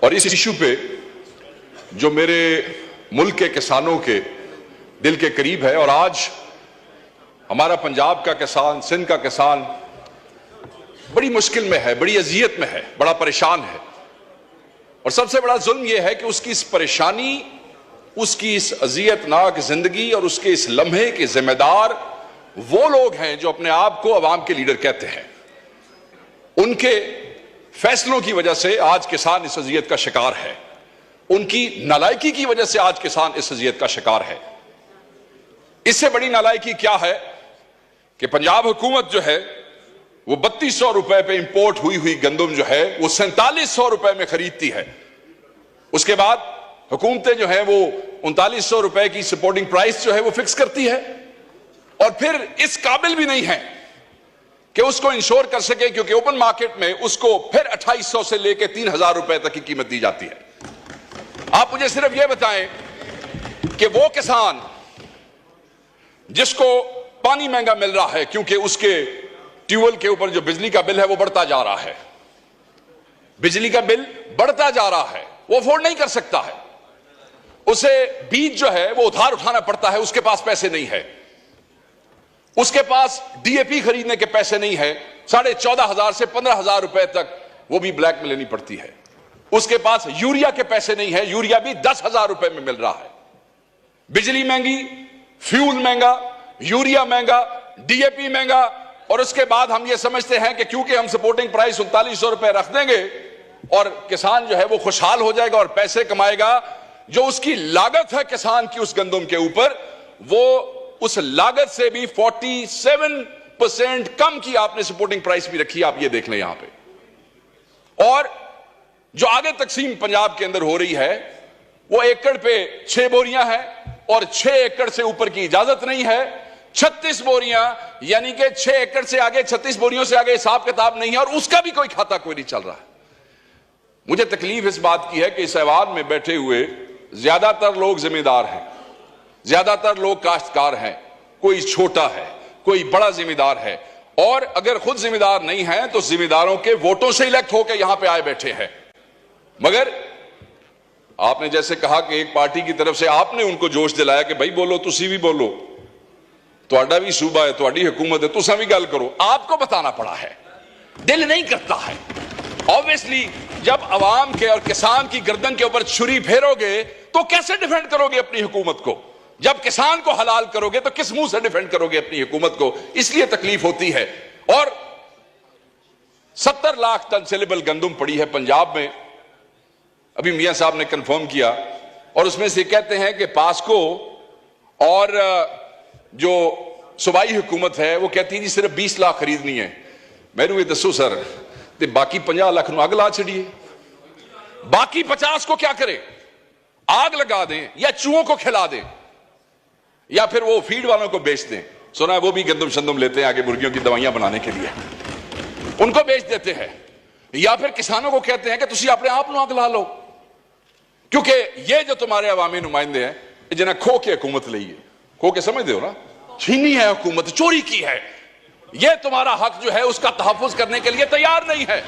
और इस इशू पे जो मेरे मुल्क के किसानों के दिल के करीब है, और आज हमारा पंजाब का किसान, सिंध का किसान बड़ी मुश्किल में है, बड़ी अजियत में है, बड़ा परेशान है। और सबसे बड़ा जुल्म यह है कि उसकी इस परेशानी, उसकी इस अजियतनाक जिंदगी और उसके इस लम्हे के जिम्मेदार वो लोग हैं जो अपने आप को अवाम के लीडर कहते हैं। उनके फैसलों की वजह से आज किसान इस अजियत का शिकार है, उनकी नालायकी की वजह से आज किसान इस अजियत का शिकार है। इससे बड़ी नालायकी क्या है कि पंजाब हुकूमत जो है वो 3200 रुपए पे इंपोर्ट हुई गंदम जो है वो 4700 रुपए में खरीदती है। उसके बाद हुकूमतें जो है वो 3900 रुपए की सपोर्टिंग प्राइस जो है वो फिक्स करती है, और फिर इस काबिल भी नहीं है कि उसको इंश्योर कर सके, क्योंकि ओपन मार्केट में उसको फिर 2800 से लेकर 3000 रुपए तक की कीमत दी जाती है। आप मुझे सिर्फ यह बताएं कि वो किसान जिसको पानी महंगा मिल रहा है क्योंकि उसके ट्यूबवेल के ऊपर जो बिजली का बिल है वो बढ़ता जा रहा है, बिजली का बिल बढ़ता जा रहा है, वो अफोर्ड नहीं कर सकता है, उसे बीज जो है वो उधार उठाना पड़ता है, उसके पास पैसे नहीं है, उसके पास डीएपी खरीदने के पैसे नहीं है, 14,500 से 15,000 रुपए तक वो भी ब्लैक में लेनी पड़ती है, उसके पास यूरिया के पैसे नहीं है, यूरिया भी 10,000 रुपए में मिल रहा है। बिजली महंगी, फ्यूल महंगा, यूरिया महंगा, डीएपी महंगा, और उसके बाद हम ये समझते हैं कि क्योंकि हम सपोर्टिंग प्राइस 3900 रुपए रख देंगे और किसान जो है वो खुशहाल हो जाएगा और पैसे कमाएगा। जो उसकी लागत है किसान की उस गंदम के ऊपर, वो उस लागत से भी 47% कम की आपने सपोर्टिंग प्राइस भी रखी, आप ये देख लें यहां पे। और जो आगे तकसीम पंजाब के अंदर हो रही है वो एकड़ पे 6 बोरियां हैं और 6 एकड़ से ऊपर की इजाजत नहीं है। 36 बोरियां, यानी कि 6 एकड़ से आगे, 36 बोरियों से आगे हिसाब किताब नहीं है, और उसका भी कोई खाता कोई नहीं चल रहा है। मुझे तकलीफ इस बात की है कि इस ऐवान में बैठे हुए ज्यादातर लोग जिम्मेदार हैं, ज्यादातर लोग काश्तकार हैं, कोई छोटा है, कोई बड़ा जिम्मेदार है, और अगर खुद जिम्मेदार नहीं है तो जिम्मेदारों के वोटों से इलेक्ट होकर यहां पे आए बैठे हैं। मगर आपने जैसे कहा कि एक पार्टी की तरफ से आपने उनको जोश दिलाया कि भाई बोलो, तुसी भी बोलो, तुहाडा भी सूबा है, तुहाडी हुकूमत है, तुसा भी गल करो। आपको बताना पड़ा है, दिल नहीं करता है। ऑब्वियसली जब अवाम के और किसान की गर्दन के ऊपर छुरी फेरोगे तो कैसे डिफेंड करोगे अपनी हुकूमत को? जब किसान को हलाल करोगे तो किस मुंह से डिफेंड करोगे अपनी हुकूमत को? इसलिए तकलीफ होती है। और 70 लाख टन सेलेबल गंदम पड़ी है पंजाब में, अभी मियां साहब ने कंफर्म किया, और उसमें से कहते हैं कि पास्को और जो सूबाई हुकूमत है वो कहती है जी सिर्फ 20 लाख खरीदनी है। मैनू ये दसो सर, ते बाकी 50 लाख अग ला छड़िए, बाकी 50 को क्या करें? आग लगा दें या चूहों को खिला दें या फिर वो फीड वालों को बेच दें। सुना है वो भी गंदम शंदम लेते हैं आगे मुर्गियों की दवाइयां बनाने के लिए, उनको बेच देते हैं, या फिर किसानों को कहते हैं कि तुसी अपने आप नु आग ला लो, क्योंकि ये जो तुम्हारे अवामी नुमाइंदे हैं जिन्हें खो के हुकूमत ली है, खो के समझते हो ना, छीनी है हुकूमत, चोरी की है, ये तुम्हारा हक जो है उसका तहफ्फुज करने के लिए तैयार नहीं है।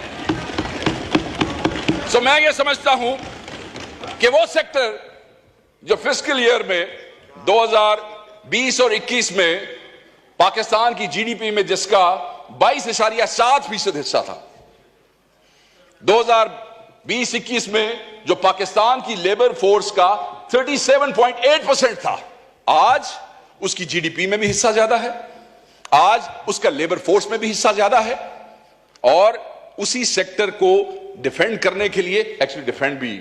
तो मैं ये समझता हूं कि वो सेक्टर जो फिस्कल ईयर में 2020 और 21 में पाकिस्तान की जीडीपी में जिसका 22.7% हिस्सा था, 2020-21 में जो पाकिस्तान की लेबर फोर्स का 37.8% था, आज उसकी जीडीपी में भी हिस्सा ज्यादा है, आज उसका लेबर फोर्स में भी हिस्सा ज्यादा है, और उसी सेक्टर को डिफेंड करने के लिए, एक्चुअली डिफेंड भी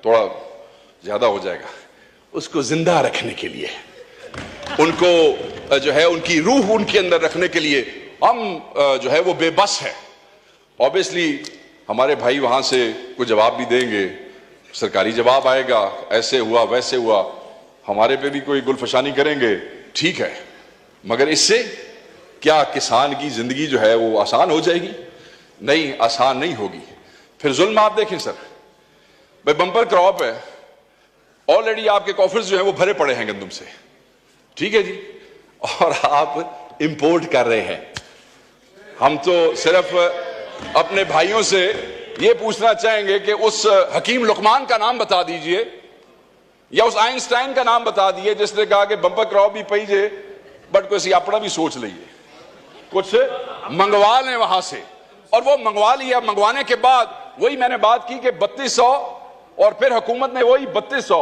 थोड़ा ज्यादा हो जाएगा, उसको जिंदा रखने के लिए, उनको जो है उनकी रूह उनके अंदर रखने के लिए हम जो है वो बेबस है। ऑब्वियसली हमारे भाई वहां से कुछ जवाब भी देंगे, सरकारी जवाब आएगा, ऐसे हुआ वैसे हुआ, हमारे पे भी कोई गुलफशानी करेंगे, ठीक है, मगर इससे क्या किसान की जिंदगी जो है वो आसान हो जाएगी? नहीं, आसान नहीं होगी। फिर जुल्म आप देखें सर, भाई बम्पर क्रॉप है, ऑलरेडी आपके कॉफर्स जो है वो भरे पड़े हैं गंदम से, ठीक है जी, और आप इंपोर्ट कर रहे हैं। हम तो सिर्फ अपने भाइयों से ये पूछना चाहेंगे कि उस हकीम लुकमान का नाम बता दीजिए या उस आइंस्टाइन का नाम बता दीजिए जिसने कहा कि बंपर क्रॉ भी पीजे बट कोई अपना भी सोच लीजिए, कुछ मंगवा लें वहां से। और वो मंगवा लिया। मंगवाने के बाद वही मैंने बात की कि 3200 और फिर हुकूमत ने वही 3200।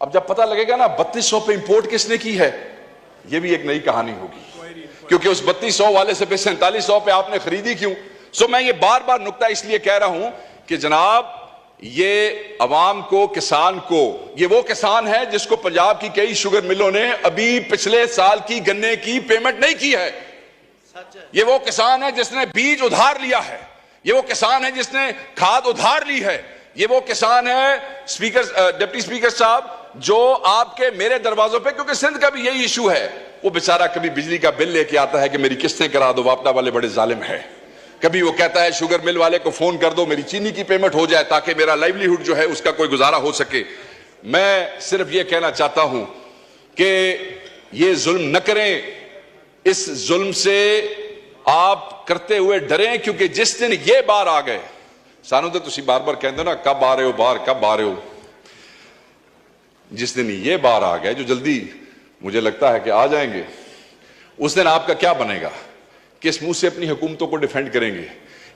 अब जब पता लगेगा ना 3200 पे इंपोर्ट किसने की है, ये भी एक नई कहानी होगी, क्योंकि उस 3200 वाले से फिर 4700 पे आपने खरीदी क्यों। सो मैं ये बार बार नुक्ता इसलिए कह रहा हूं कि जनाब ये अवाम को, किसान को, ये वो किसान है जिसको पंजाब की कई शुगर मिलों ने अभी पिछले साल की गन्ने की पेमेंट नहीं की है। ये वो किसान है जिसने बीज उधार लिया है। ये वो किसान है जिसने खाद उधार ली है। ये वो किसान है स्पीकर, डिप्टी स्पीकर साहब, जो आपके मेरे दरवाजों पे, क्योंकि सिंध का भी यही इशू है, वो बेचारा कभी बिजली का बिल लेके आता है कि मेरी किस्तें करा दो, वापडा वाले बड़े जालिम है। कभी वो कहता है शुगर मिल वाले को फोन कर दो मेरी चीनी की पेमेंट हो जाए ताकि मेरा लाइवलीहुड जो है उसका कोई गुजारा हो सके। मैं सिर्फ ये कहना चाहता हूं कि ये जुल्म न करें, इस जुल्म से आप करते हुए डरें, क्योंकि जिस दिन ये बार आ गए, सानू तो तुसी बार बार कहते हो ना कब आ रहे हो बाहर, कब आ रहे हो, जिस दिन ये बार आ गए, जो जल्दी मुझे लगता है कि आ जाएंगे, उस दिन आपका क्या बनेगा? किस मुंह से अपनी हुकूमतों को डिफेंड करेंगे?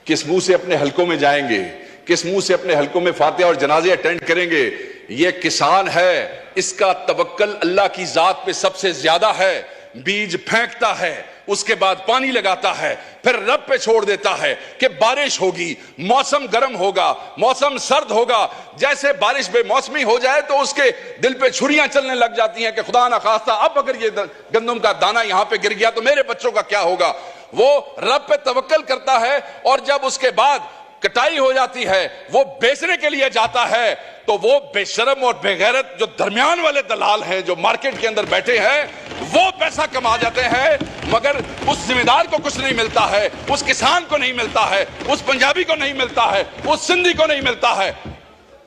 किस मुंह से अपने हलकों में जाएंगे? किस मुंह से अपने हलकों में फातिहा और जनाजे अटेंड करेंगे? ये किसान है, इसका तवक्कल अल्लाह की जात पे सबसे ज्यादा है। बीज फेंकता है, उसके बाद पानी लगाता है, फिर रब पे छोड़ देता है कि बारिश होगी, मौसम गर्म होगा, मौसम सर्द होगा। जैसे बारिश बेमौसमी हो जाए तो उसके दिल पे छुरियां चलने लग जाती हैं कि खुदा ना खास्ता अब अगर ये गंदम का दाना यहां पे गिर गया तो मेरे बच्चों का क्या होगा। वो रब पे तवक्कल करता है और जब उसके बाद कटाई हो जाती है, वो बेचने के लिए जाता है, तो वो बेशरम और बेगैरत जो दरमियान वाले दलाल हैं, जो मार्केट के अंदर बैठे हैं, वो पैसा कमा जाते हैं, मगर उस जिम्मेदार को कुछ नहीं मिलता है, उस किसान को नहीं मिलता है, उस पंजाबी को नहीं मिलता है, उस सिंधी को नहीं मिलता है।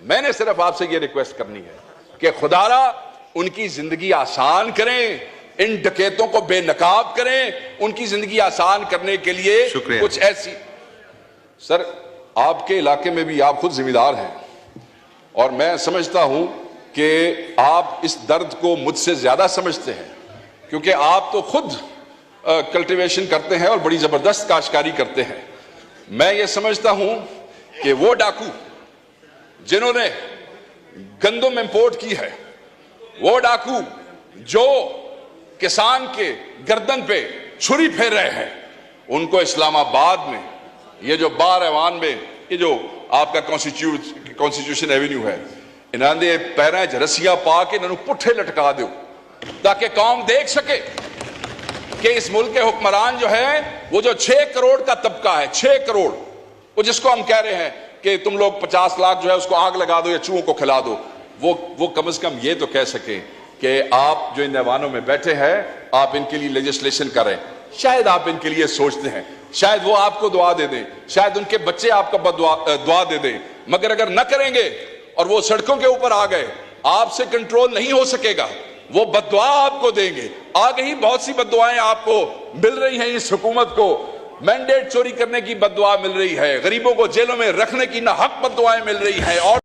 मैंने सिर्फ आपसे ये रिक्वेस्ट करनी है कि खुदारा उनकी जिंदगी आसान करें, इन डकैतों को बेनकाब करें, उनकी जिंदगी आसान करने के लिए कुछ ऐसी। सर, आपके इलाके में भी आप खुद जिम्मेदार हैं और मैं समझता हूं कि आप इस दर्द को मुझसे ज्यादा समझते हैं, क्योंकि आप तो खुद कल्टीवेशन करते हैं और बड़ी जबरदस्त काश्तकारी करते हैं। मैं ये समझता हूं कि वो डाकू जिन्होंने गंदम इंपोर्ट की है, वो डाकू जो किसान के गर्दन पे छुरी फेर रहे हैं, उनको इस्लामाबाद में ये जो बार ऐवान में ये जो आपका कॉन्स्टिट्यूशन एवेन्यू है, इन्होंने पैरों च रस्सियां पा के इन्होंने पुट्ठे लटका दो ताकि कौम देख सके कि इस मुल्क के हुक्मरान जो है, वो जो 6 करोड़ का तबका है, 6 करोड़, वो जिसको हम कह रहे हैं कि तुम लोग 50 लाख जो है उसको आग लगा दो या चूहों को खिला दो, वो कम से कम ये तो कह सके कि आप जो इन ऐवानों में बैठे हैं, आप इनके लिए लेजिस्लेशन करें। शायद आप इनके लिए सोचते हैं, शायद वो आपको दुआ दे दें, शायद उनके बच्चे आपको दुआ दे दें, मगर अगर न करेंगे और वो सड़कों के ऊपर आ गए, आपसे कंट्रोल नहीं हो सकेगा, वो बद्दुआ आपको देंगे। आगे ही बहुत सी बद्दुआएं आपको मिल रही हैं। इस हुकूमत को मैंडेट चोरी करने की बद्दुआ मिल रही है, गरीबों को जेलों में रखने की ना हक बद्दुआएं मिल रही है और